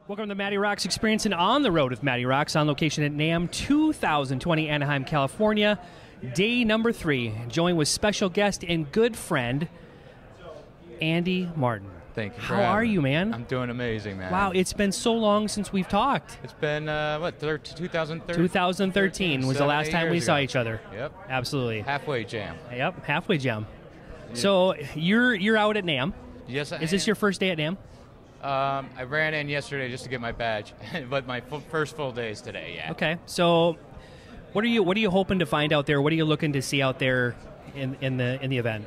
Welcome to the MattyRocks experience and On the Road with MattyRocks on location at NAMM 2020 Anaheim, California. Day number 3, joined with special guest and good friend, Andy Martin. Thank you for How are having me. you, man? I'm doing amazing, man. Wow, it's been so long since we've talked. It's been, 2013? 2013 was the last time we saw each other. Yep. Absolutely. Halfway jam. Yep, halfway jam. So you're out at NAMM. Yes, I am. Is this your first day at NAMM? I ran in yesterday just to get my badge, but my first full day is today, yeah. Okay, so what are you hoping to find out there? What are you looking to see out there in the event?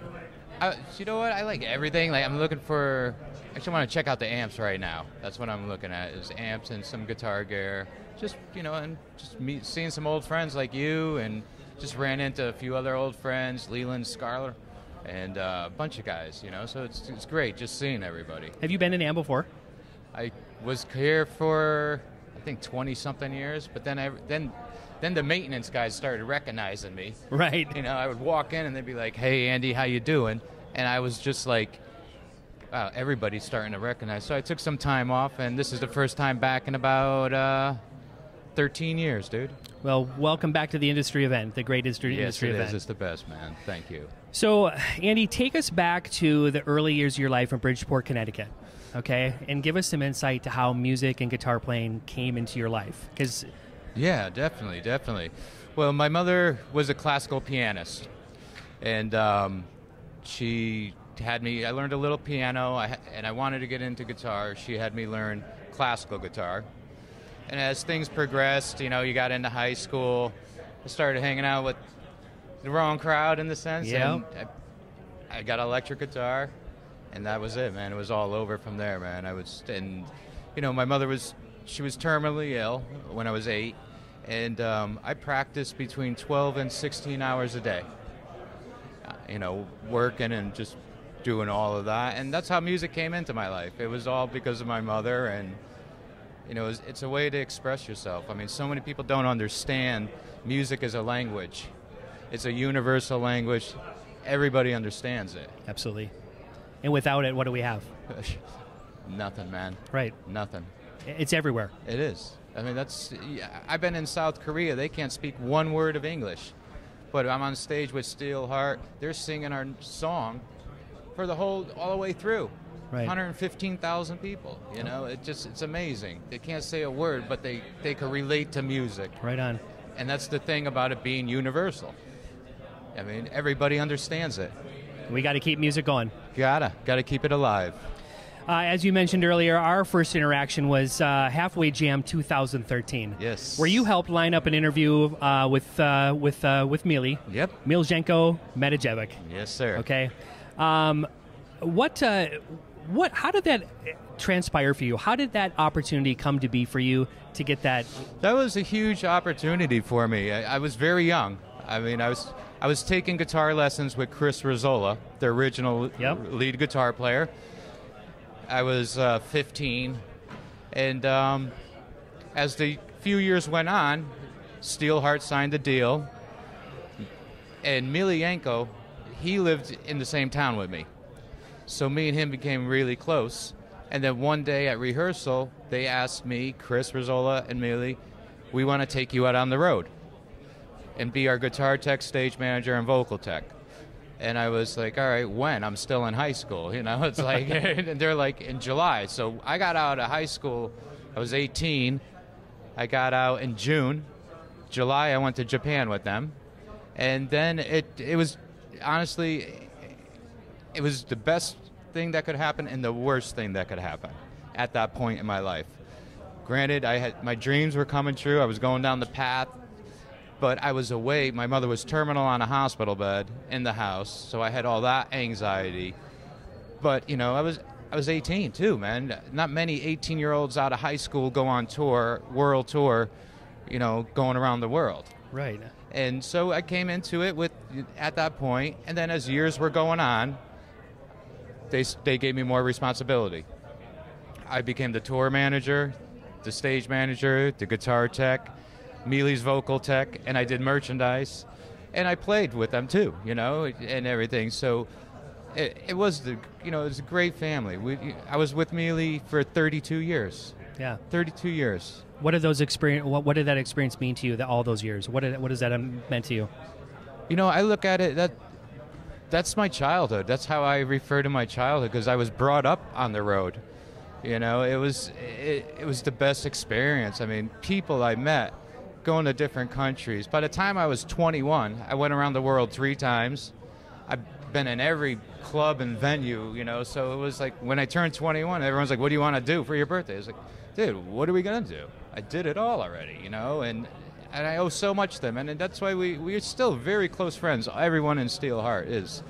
You know what? I like everything. Like I'm looking for. Actually, want to check out the amps right now. That's what I'm looking at. Is amps and some guitar gear. Just and just seeing some old friends like you, and just ran into a few other old friends, Leland, Scarler, and a bunch of guys. So it's great just seeing everybody. Have you been to NAMM before? I was here for I think 20-something years, but then the maintenance guys started recognizing me. Right. I would walk in and they'd be like, "Hey, Andy, how you doing?" And I was just like, wow, everybody's starting to recognize. So I took some time off, and this is the first time back in about 13 years, dude. Well, welcome back to the industry event, the great industry event. Yes, it is. It's the best, man. Thank you. So, Andy, take us back to the early years of your life in Bridgeport, Connecticut, okay? And give us some insight to how music and guitar playing came into your life. Yeah, definitely. Well, my mother was a classical pianist, and she had me. I learned a little piano, and I wanted to get into guitar. She had me learn classical guitar, and as things progressed, you got into high school. I started hanging out with the wrong crowd in the sense, and I got an electric guitar, and that was it, man. It was all over from there, man. My mother was terminally ill when I was 8, and I practiced between 12 and 16 hours a day. Working and just doing all of that, and that's how music came into my life. It was all because of my mother, and it's a way to express yourself. I mean, so many people don't understand music as a language. It's a universal language. Everybody understands it. Absolutely. And without it, what do we have? Nothing, man. Right. Nothing. It's everywhere. It is. I mean, I've been in South Korea. They can't speak one word of English. But I'm on stage with Steelheart. They're singing our song for all the way through. Right. 115,000 people. It's amazing. They can't say a word, but they can relate to music. Right on. And that's the thing about it being universal. I mean, everybody understands it. We got to keep music going. Gotta keep it alive. As you mentioned earlier, our first interaction was Halfway Jam 2013. Yes. Where you helped line up an interview with Mili. Yep. Milzhenko Medvedev. Yes, sir. Okay. How did that transpire for you? How did that opportunity come to be for you to get that? That was a huge opportunity for me. I was very young. I mean, I was taking guitar lessons with Chris Rizzola, the original lead guitar player. I was 15, and as the few years went on, Steelheart signed a deal, and Milienko, he lived in the same town with me. So me and him became really close, and then one day at rehearsal, they asked me, Chris Rizzola and Mili, we want to take you out on the road and be our guitar tech, stage manager, and vocal tech. And I was like, all right, when? I'm still in high school, It's like, and they're like, in July. So I got out of high school, I was 18. I got out in June. July, I went to Japan with them. And then it was, honestly, it was the best thing that could happen and the worst thing that could happen at that point in my life. Granted, my dreams were coming true. I was going down the path. But I was away. My mother was terminal on a hospital bed in the house, so I had all that anxiety. But I was 18 too, man. Not many 18-year-olds out of high school go on tour, world tour, going around the world. Right. And so I came into it at that point, and then as years were going on, they gave me more responsibility. I became the tour manager, the stage manager, the guitar tech, Mili's vocal tech, and I did merchandise, and I played with them too, and everything. So it was it was a great family. I was with Mili for 32 years. Yeah. 32 years. What did those experience? What did that experience mean to you? All those years. What does that meant to you? You know, I look at it that's my childhood. That's how I refer to my childhood, because I was brought up on the road. You know, it was the best experience. I mean, people I met going to different countries. By the time I was 21, I went around the world 3 times. I've been in every club and venue, you know, so it was like when I turned 21, everyone's like, what do you want to do for your birthday? I was like, dude, what are we going to do? I did it all already, you know, and I owe so much to them. And that's why we're still very close friends. Everyone in Steelheart is,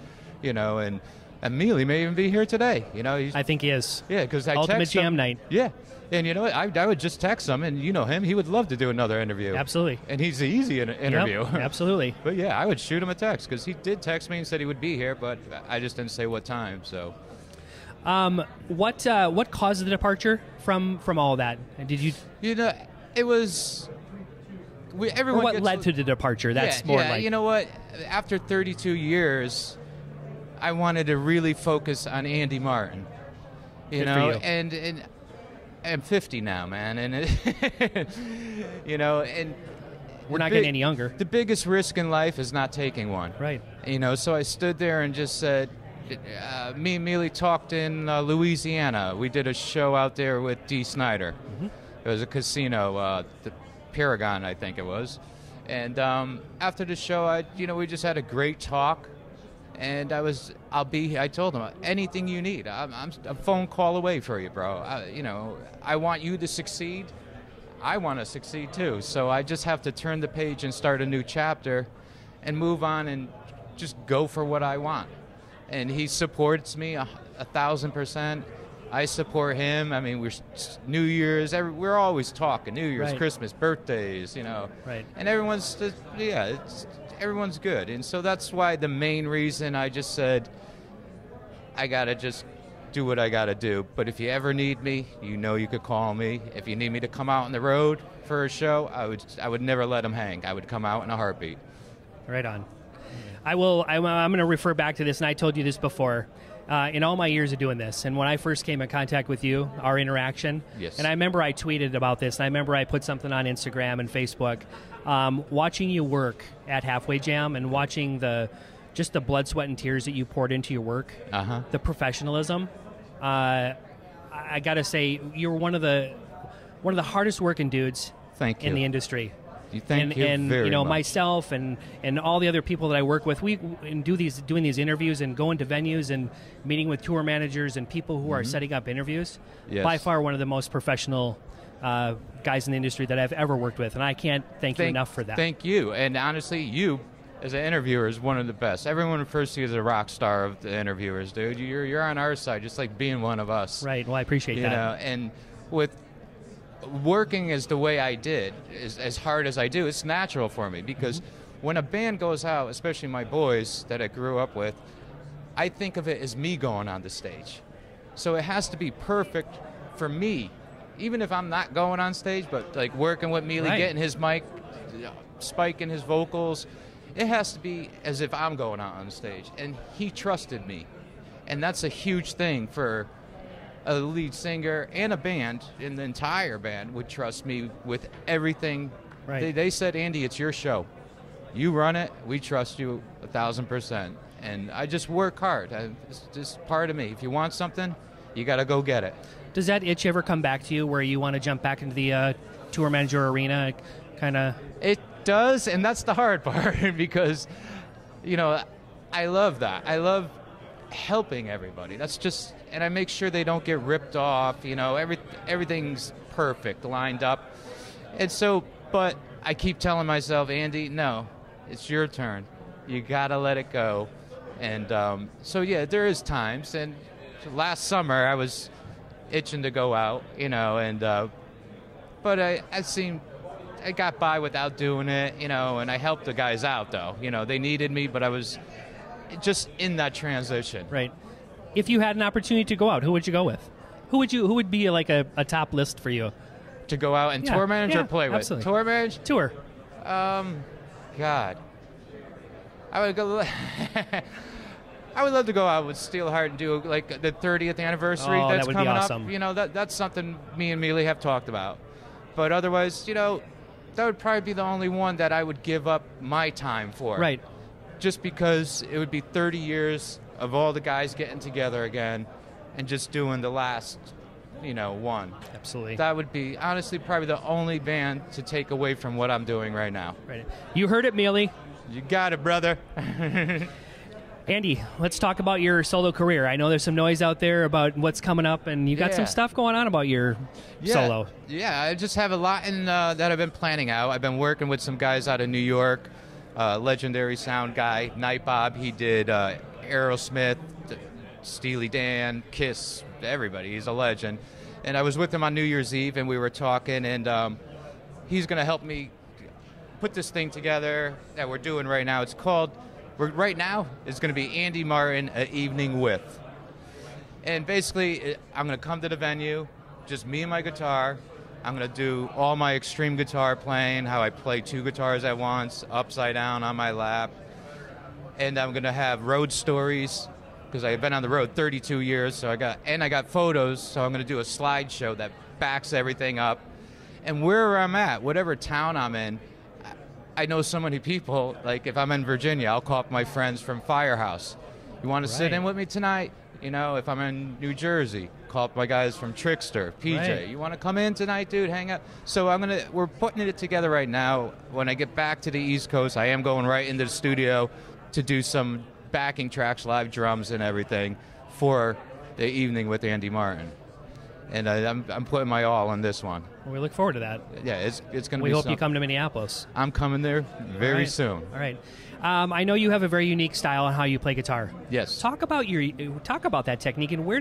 you know, and Mealy may even be here today, you know. I think he is. Yeah, because I Ultimate text Jam him. Night. Yeah. And you know what? I would just text him, and you know him. He would love to do another interview. Absolutely. And he's the easy interview. Yep, absolutely. But yeah, I would shoot him a text, because he did text me and said he would be here, but I just didn't say what time. So, what caused the departure from all that? Did you? You know, it was. Everyone. Or what led to the departure? That's more like. You know what? After 32 years, I wanted to really focus on Andy Martin. You know, and I'm 50 now, man, and you know, and we're not getting any younger. The biggest risk in life is not taking one. Right. You know, so I stood there and just said, me and Mealy talked in Louisiana. We did a show out there with Dee Snider. Mm-hmm. It was a casino, the Paragon, I think it was. And after the show, we just had a great talk. And I told him, anything you need, I'm a phone call away for you, bro. I want you to succeed. I want to succeed too. So I just have to turn the page and start a new chapter and move on and just go for what I want. And he supports me 1,000%. I support him. I mean, we're New Year's, we're always talking. New Year's, right. Christmas, birthdays, you know. Right. And everyone's good. And so that's why the main reason I just said, I got to just do what I got to do. But if you ever need me, you know you could call me. If you need me to come out on the road for a show, I would never let them hang. I would come out in a heartbeat. Right on. I'm going to refer back to this, and I told you this before. In all my years of doing this, and when I first came in contact with you, our interaction, yes. And I remember I tweeted about this, and I remember I put something on Instagram and Facebook, watching you work at Halfway Jam and watching just the blood, sweat, and tears that you poured into your work, the professionalism. I got to say, you're one of the hardest working dudes in the industry. Thank you very much. Myself and all the other people that I work with, doing these interviews and going to venues and meeting with tour managers and people who are setting up interviews. Yes. By far one of the most professional guys in the industry that I've ever worked with, and I can't thank you enough for that. Thank you. And honestly, you as an interviewer is one of the best. Everyone refers to you as a rock star of the interviewers, dude. You're on our side, just like being one of us. Right. Well, I appreciate that. You know, and with working as the way I did, as hard as I do, it's natural for me, because when a band goes out, especially my boys that I grew up with, I think of it as me going on the stage. So it has to be perfect for me, even if I'm not going on stage, but like working with Mealy, right. Getting his mic, spiking his vocals, it has to be as if I'm going out on stage. And he trusted me. And that's a huge thing for a lead singer and a band, and the entire band would trust me with everything. Right. They said, Andy, it's your show. You run it. We trust you 1,000%. And I just work hard. It's just part of me. If you want something, you got to go get it. Does that itch ever come back to you where you want to jump back into the tour manager arena? Kind of. It does, and that's the hard part because, I love that. I love helping everybody. That's just, and I make sure they don't get ripped off. Everything's perfect, lined up. And so, but I keep telling myself, Andy, no, it's your turn. You gotta let it go. And so yeah, there is times. And last summer I was itching to go out, but I got by without doing it, and I helped the guys out though. They needed me, but I was just in that transition. Right. If you had an opportunity to go out, who would you go with? Who would be like a top list for you? To go out and tour manage or play with? Absolutely. Tour manage? Tour. God. I would go. I would love to go out with Steelheart and do like the 30th anniversary Oh, that's that would coming be awesome. up. You know, that's something me and Mealy have talked about. But otherwise, you know, that would probably be the only one that I would give up my time for. Right. Just because it would be 30 years of all the guys getting together again and just doing the last, you know, one. Absolutely. That would be, honestly, probably the only band to take away from what I'm doing right now. Right. You heard it, Mealy. You got it, brother. Andy, let's talk about your solo career. I know there's some noise out there about what's coming up, and you got some stuff going on about your solo. Yeah, I just have a lot that I've been planning out. I've been working with some guys out of New York, legendary sound guy, Night Bob. He did Aerosmith, Steely Dan, Kiss, everybody. He's a legend. And I was with him on New Year's Eve, and we were talking, and he's going to help me put this thing together that we're doing right now. It's called... Right now, it's going to be Andy Martin, An Evening With. And basically, I'm going to come to the venue, just me and my guitar. I'm going to do all my extreme guitar playing, how I play two guitars at once, upside down on my lap. And I'm going to have road stories, because I've been on the road 32 years, so I got photos, so I'm going to do a slideshow that backs everything up. And wherever I'm at, whatever town I'm in, I know so many people, like if I'm in Virginia, I'll call up my friends from Firehouse. You want to sit in with me tonight? You know, if I'm in New Jersey, call up my guys from Trickster, PJ. Right. You want to come in tonight, dude? Hang out. So we're putting it together right now. When I get back to the East Coast, I am going right into the studio to do some backing tracks, live drums and everything for the evening with Andy Martin. And I'm putting my all on this one. We look forward to that. Yeah, it's going to be We hope something. you come to Minneapolis. I'm coming there very soon. All right. I know you have a very unique style on how you play guitar. Yes. Talk about that technique, and where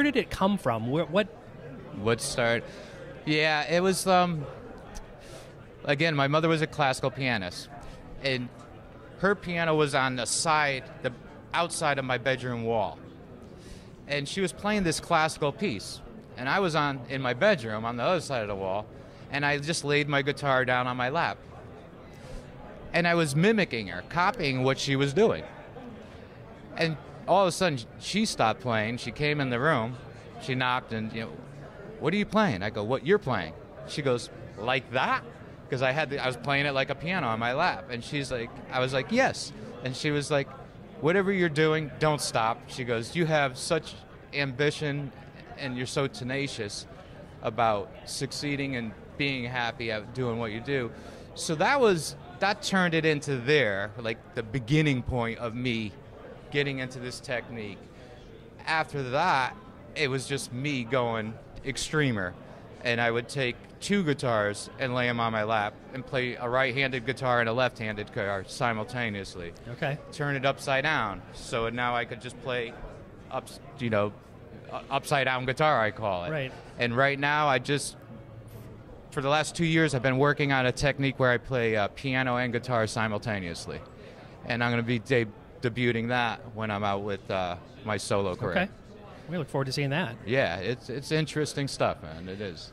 did it come from? What started? Yeah, it was. Again, my mother was a classical pianist, and her piano was on the outside of my bedroom wall, and she was playing this classical piece. And I was in my bedroom on the other side of the wall, and I just laid my guitar down on my lap. And I was mimicking her, copying what she was doing. And all of a sudden, she stopped playing. She came in the room. She knocked and, what are you playing? I go, what you're playing? She goes, like that? Because I was playing it like a piano on my lap. And she's like, I was like, yes. And she was like, whatever you're doing, don't stop. She goes, you have such ambition and you're so tenacious about succeeding and being happy at doing what you do. So that turned it into like the beginning point of me getting into this technique. After that, it was just me going extremer. And I would take two guitars and lay them on my lap and play a right-handed guitar and a left-handed guitar simultaneously. Okay. Turn it upside down. So now I could just play upside down guitar, I call it. Right. And right now, for the last 2 years, I've been working on a technique where I play piano and guitar simultaneously. And I'm going to be debuting that when I'm out with my solo career. Okay. We look forward to seeing that. Yeah, it's interesting stuff, man. It is.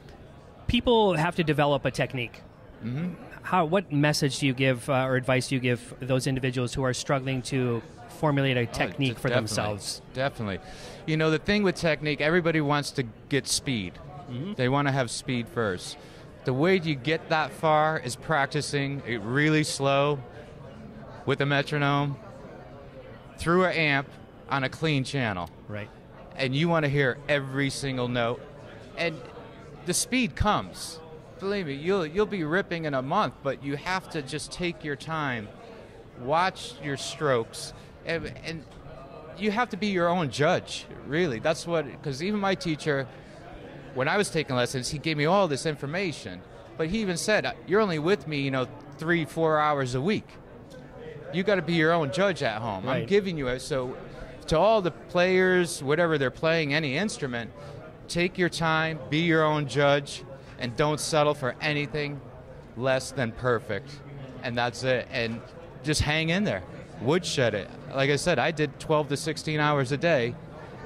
People have to develop a technique. Mm-hmm. What message do you give or advice do you give those individuals who are struggling to formulate a technique for themselves? Definitely. The thing with technique, everybody wants to get speed. Mm-hmm. They want to have speed first. The way you get that far is practicing it really slow with a metronome through an amp on a clean channel. Right. And you want to hear every single note. And the speed comes. Believe me, you'll be ripping in a month, but you have to just take your time, watch your strokes, and you have to be your own judge, really. That's because even my teacher, when I was taking lessons, he gave me all this information, but he even said, you're only with me, 3-4 hours a week. You got to be your own judge at home. Right. I'm giving you it. So to all the players, whatever they're playing, any instrument, take your time, be your own judge, and don't settle for anything less than perfect. And that's it. And just hang in there. Woodshed it. Like I said, I did 12 to 16 hours a day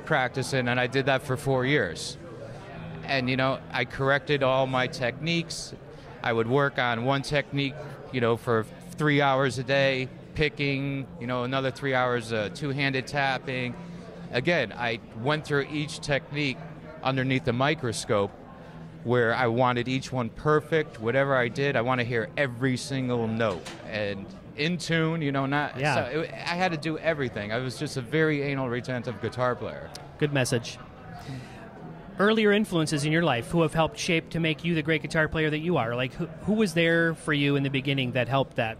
practicing, and I did that for 4 years. And, I corrected all my techniques. I would work on one technique, for 3 hours a day, picking, you know, another 3 hours two-handed tapping. Again, I went through each technique underneath the microscope where I wanted each one perfect. Whatever I did, I want to hear every single note and in tune, you know, not. Yeah. So I had to do everything. I was just a very anal retentive guitar player. Good message. Earlier influences in your life who have helped shape to make you the great guitar player that you are? Like, who was there for you in the beginning that helped that?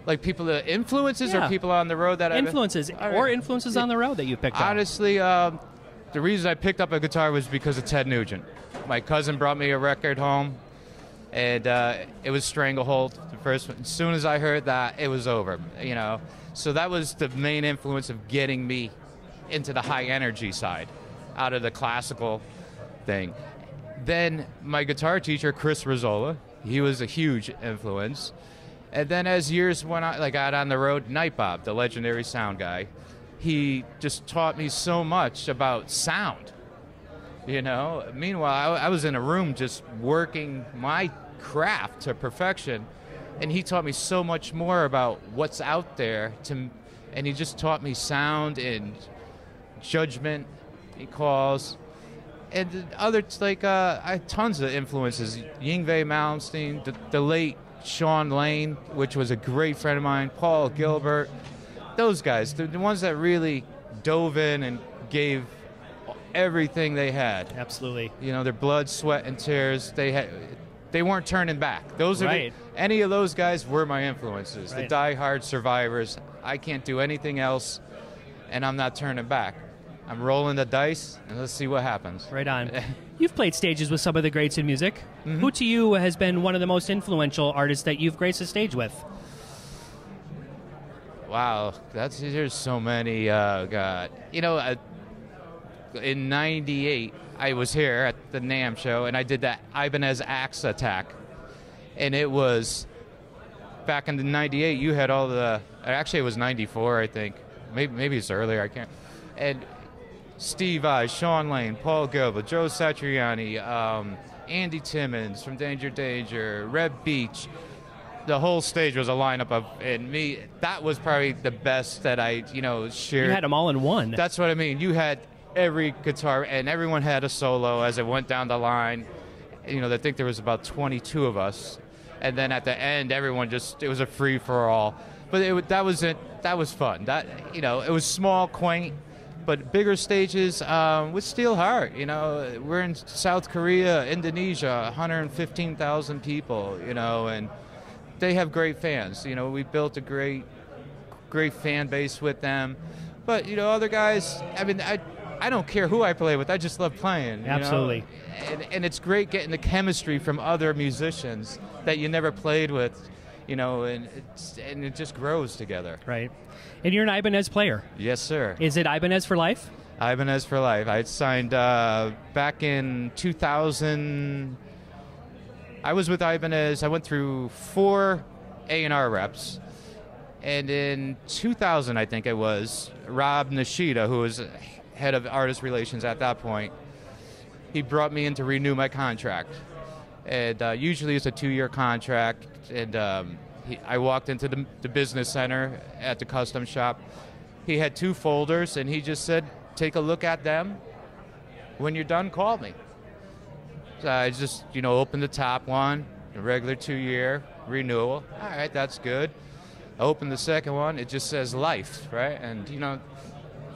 Like people that influences Yeah. or people on the road that Influences or influences on the road that you picked up? Honestly, the reason I picked up a guitar was because of Ted Nugent. My cousin brought me a record home, and it was Stranglehold, the first one. As soon as I heard that, it was over, you know. So that was the main influence of getting me into the high energy side, out of the classical thing. Then my guitar teacher, Chris Rizzola, he was a huge influence. And then as years went on, like out on the road, Nightbob, the legendary sound guy, he just taught me so much about sound, you know. Meanwhile, I was in a room just working my craft to perfection, and he taught me so much more about what's out there, and he just taught me sound and judgment, he calls, and other, like, I had tons of influences. Yngwie Malmsteen, the late Sean Lane, which was a great friend of mine, Paul Gilbert, those guys, the ones that really dove in and gave everything they had. Absolutely. You know, their blood, sweat, and tears. They weren't turning back. Those are Right. any of those guys were my influences. Right. The die-hard survivors. I can't do anything else, and I'm not turning back. I'm rolling the dice, and let's see what happens. Right on. You've played stages with some of the greats in music. Mm-hmm. Who to you has been one of the most influential artists that you've graced a stage with? Wow, there's so many. God, you know, in '98, I was here at the NAMM show, and I did that Ibanez Axe attack, and it was back in the '98. You had all the. Actually, it was '94, I think. Maybe it's earlier. I can't. And Steve Vai, Sean Lane, Paul Gilbert, Joe Satriani, Andy Timmons from Danger Danger, Reb Beach. The whole stage was a lineup of, and me, that was probably the best that I, you know, shared. You had them all in one. That's what I mean. You had every guitar, and everyone had a solo as it went down the line. You know, I think there was about 22 of us. And then at the end, everyone just, it was a free-for-all. But that was it. That was fun. That, you know, it was small, quaint, but bigger stages with Steelheart. You know, we're in South Korea, Indonesia, 115,000 people, you know, and they have great fans. You know, we built a great fan base with them. But, you know, other guys, I mean, I don't care who I play with. I just love playing. Absolutely. You know? And it's great getting the chemistry from other musicians that you never played with, you know, and it just grows together. Right. And you're an Ibanez player. Yes, sir. Is it Ibanez for life? Ibanez for life. I signed back in 2000. I was with Ibanez. I went through 4 A&R reps. And in 2000, I think it was, Rob Nishida, who was head of artist relations at that point, he brought me in to renew my contract. And usually it's a 2-year contract. And I walked into the business center at the custom shop. He had 2 folders, and he just said, take a look at them. When you're done, call me. So I just, you know, opened the top one, a regular 2-year renewal. All right, that's good. I opened the second one. It just says life, right? And, you know,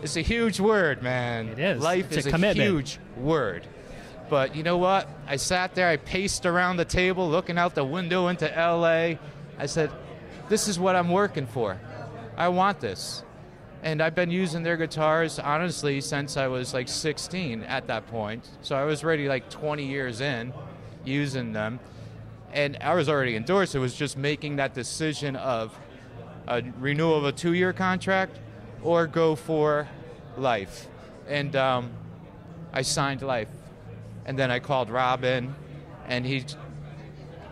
it's a huge word, man. It is. Life It's is a a commitment. huge word. But you know what? I sat there, I paced around the table, looking out the window into LA. I said, this is what I'm working for. I want this. And I've been using their guitars, honestly, since I was like 16 at that point. So I was already like 20 years in using them. And I was already endorsed. It was just making that decision of a renewal of a 2-year contract or go for life. And I signed life. And then I called Robin, and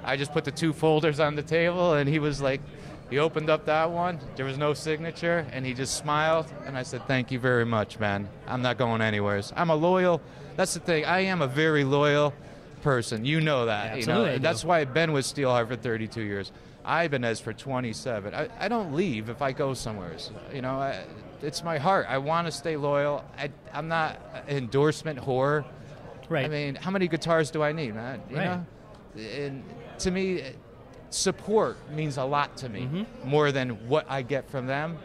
I just put the 2 folders on the table, and he was like, he opened up that one, there was no signature, and he just smiled, and I said, thank you very much, man. I'm not going anywhere. I'm that's the thing, I am a very loyal person. You know that. Absolutely, that's why I've been with Steelheart for 32 years. Ibanez for 27. I don't leave if I go somewhere. It's my heart. I want to stay loyal. I'm not an endorsement whore. Right. I mean, how many guitars do I need, man? You know? And to me, support means a lot to me, more than what I get from them.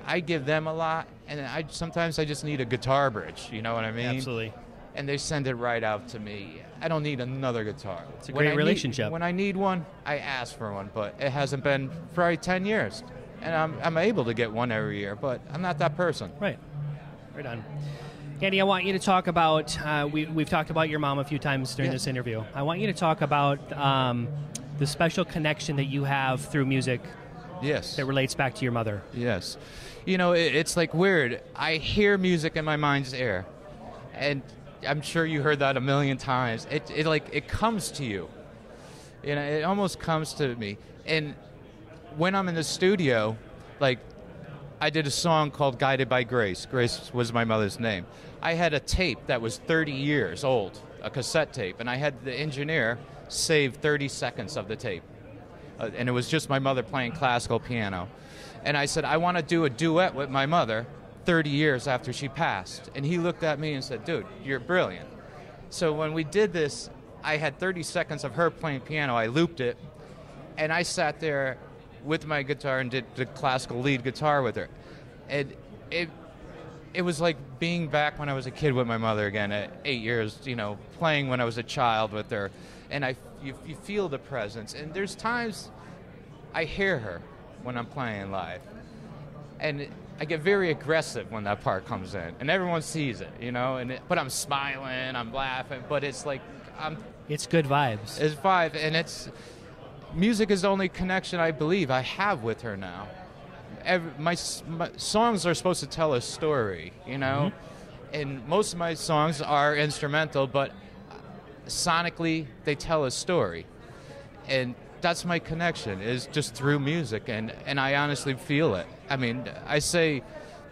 I give them a lot, and sometimes I just need a guitar bridge. You know what I mean? Absolutely. And they send it right out to me. I don't need another guitar. It's a great relationship. When I need one, I ask for one, but it hasn't been for probably 10 years. And I'm able to get one every year, but I'm not that person. Right. Right on. Andy, I want you to talk about, we've talked about your mom a few times during this interview. I want you to talk about the special connection that you have through music. Yes. That relates back to your mother. Yes. It's like weird. I hear music in my mind's ear. And I'm sure you heard that a million times. It comes to you. It almost comes to me. And when I'm in the studio, like, I did a song called Guided by Grace. Grace was my mother's name. I had a tape that was 30 years old, a cassette tape, and I had the engineer save 30 seconds of the tape. And it was just my mother playing classical piano. And I said, I want to do a duet with my mother 30 years after she passed. And he looked at me and said, dude, you're brilliant. So when we did this, I had 30 seconds of her playing piano. I looped it, and I sat there with my guitar and did the classical lead guitar with her. And it was like being back when I was a kid with my mother again at 8 years, playing when I was a child with her. And you feel the presence. And there's times I hear her when I'm playing live. And I get very aggressive when that part comes in. And everyone sees it, but I'm smiling, I'm laughing, but it's like It's good vibes. It's vibe, and music is the only connection I believe I have with her now. My songs are supposed to tell a story, and most of my songs are instrumental, but sonically they tell a story, and that's my connection, is just through music, and I honestly feel it. I mean,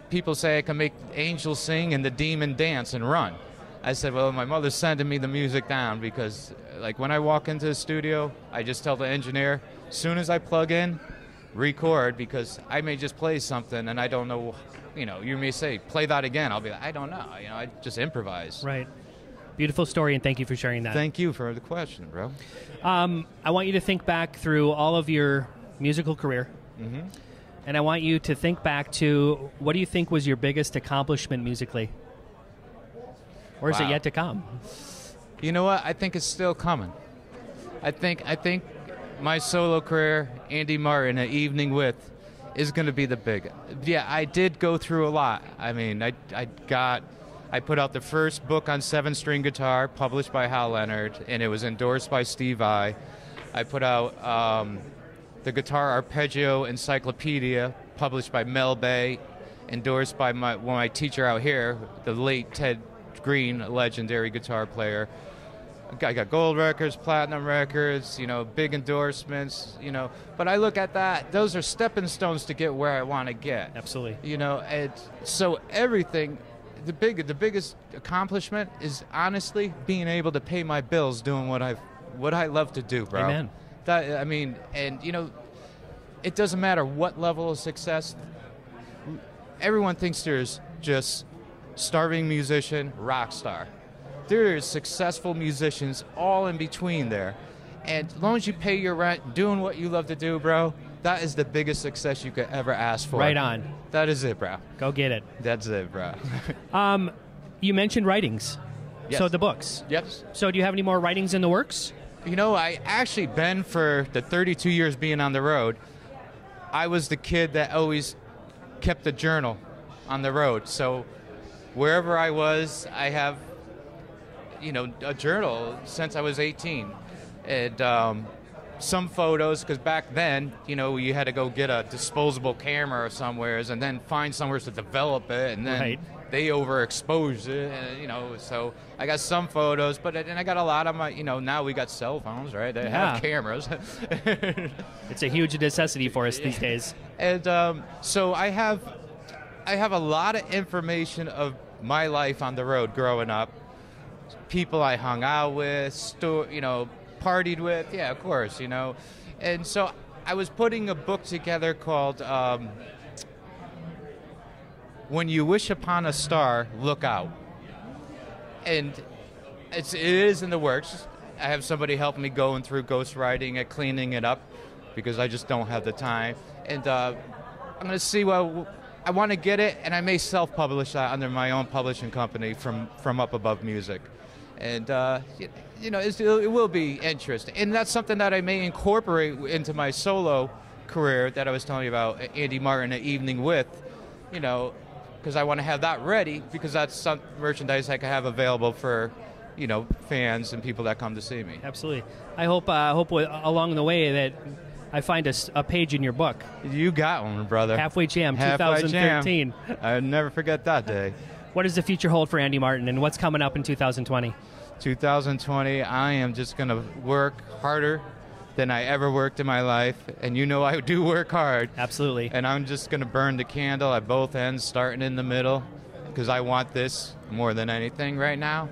people say I can make angels sing and the demon dance and run. I said, well, my mother's sending me the music down, because like when I walk into the studio, I just tell the engineer, as soon as I plug in, record, because I may just play something and I don't know, you may say, play that again. I'll be like, I don't know. I just improvise. Right. Beautiful story, and thank you for sharing that. Thank you for the question, bro. I want you to think back through all of your musical career, and I want you to think back to, what do you think was your biggest accomplishment musically? Or is it yet to come? You know what? I think it's still coming. I think my solo career, Andy Martin, An Evening With, is going to be the big. Yeah, I did go through a lot. I mean, I put out the first book on 7-string guitar, published by Hal Leonard, and it was endorsed by Steve Vai. I put out the Guitar Arpeggio Encyclopedia, published by Mel Bay, endorsed by my teacher out here, the late Ted Green, a legendary guitar player. I got gold records, platinum records, big endorsements, But I look at that; those are stepping stones to get where I want to get. Absolutely. And so everything, the biggest accomplishment is honestly being able to pay my bills doing what I love to do, bro. Amen. It doesn't matter what level of success. Everyone thinks there's just starving musician, rock star. There's successful musicians all in between there. And as long as you pay your rent, doing what you love to do, bro, that is the biggest success you could ever ask for. Right on. That is it, bro. Go get it. That's it, bro. You mentioned writings. Yes. So the books. Yes. So do you have any more writings in the works? I actually been, for the 32 years being on the road, I was the kid that always kept a journal on the road. So wherever I was, I have, a journal since I was 18. And some photos, because back then, you had to go get a disposable camera or somewheres and then find somewhere to develop it, and then they overexposed it, and, so I got some photos, but and I got a lot of my, now we got cell phones, right? They have cameras. It's a huge necessity for us these days. And so I have a lot of information of my life on the road growing up, people I hung out with, partied with. Yeah, of course, And so I was putting a book together called When You Wish Upon a Star, Look Out. And it is in the works. I have somebody helping me going through ghostwriting and cleaning it up because I just don't have the time. And I'm going to see I want to get it, and I may self-publish that under my own publishing company from Up Above Music. And, it will be interesting. And that's something that I may incorporate into my solo career that I was telling you about, Andy Martin, An Evening With, because I want to have that ready because that's some merchandise I can have available for, fans and people that come to see me. Absolutely. I hope along the way that I find a page in your book. You got one, brother. Halfway Jam 2013. I'll never forget that day. What does the future hold for Andy Martin, and what's coming up in 2020? 2020, I am just going to work harder than I ever worked in my life. And I do work hard. Absolutely. And I'm just going to burn the candle at both ends, starting in the middle, because I want this more than anything right now.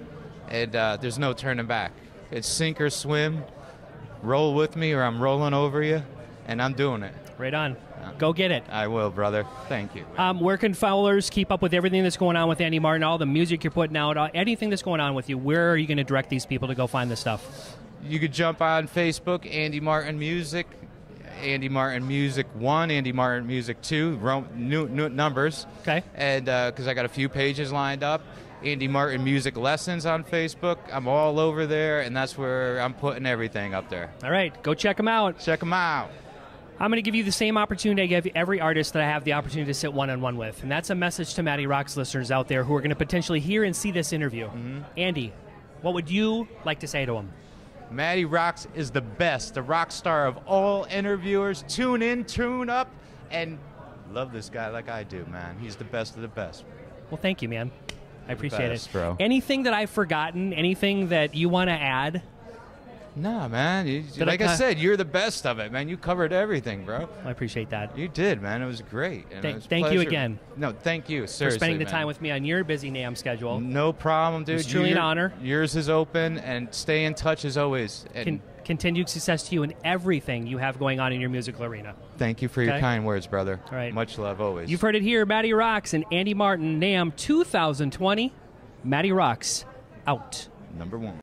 And there's no turning back. It's sink or swim. Roll with me or I'm rolling over you, and I'm doing it. Right on. Go get it. I will, brother. Thank you. Where can followers keep up with everything that's going on with Andy Martin, all the music you're putting out, anything that's going on with you? Where are you going to direct these people to go find this stuff? You could jump on Facebook, Andy Martin Music, Andy Martin Music 1, Andy Martin Music 2, new numbers. Okay. And because I got a few pages lined up. Andy Martin Music Lessons on Facebook. I'm all over there, and that's where I'm putting everything up there. All right, go check them out. Check them out. I'm going to give you the same opportunity I give every artist that I have the opportunity to sit one-on-one with, and that's a message to MattyRocks listeners out there who are going to potentially hear and see this interview. Mm-hmm. Andy, what would you like to say to them? MattyRocks is the best, the rock star of all interviewers. Tune in, tune up, and love this guy like I do, man. He's the best of the best. Well, thank you, man. I appreciate it. Bro. Anything that I've forgotten? Anything that you want to add? Nah, man. Like I said, you're the best of it, man. You covered everything, bro. I appreciate that. You did, man. It was great. Thank you again. No, thank you, seriously, for spending the man. time with me on your busy NAMM schedule. No problem, dude. It's truly an honor. Yours is open, and stay in touch as always. Continued success to you in everything you have going on in your musical arena. Thank you for your kind words, brother. All right. Much love always. You've heard it here. MattyRocks and Andy Martin, NAMM 2020. MattyRocks, out. #1.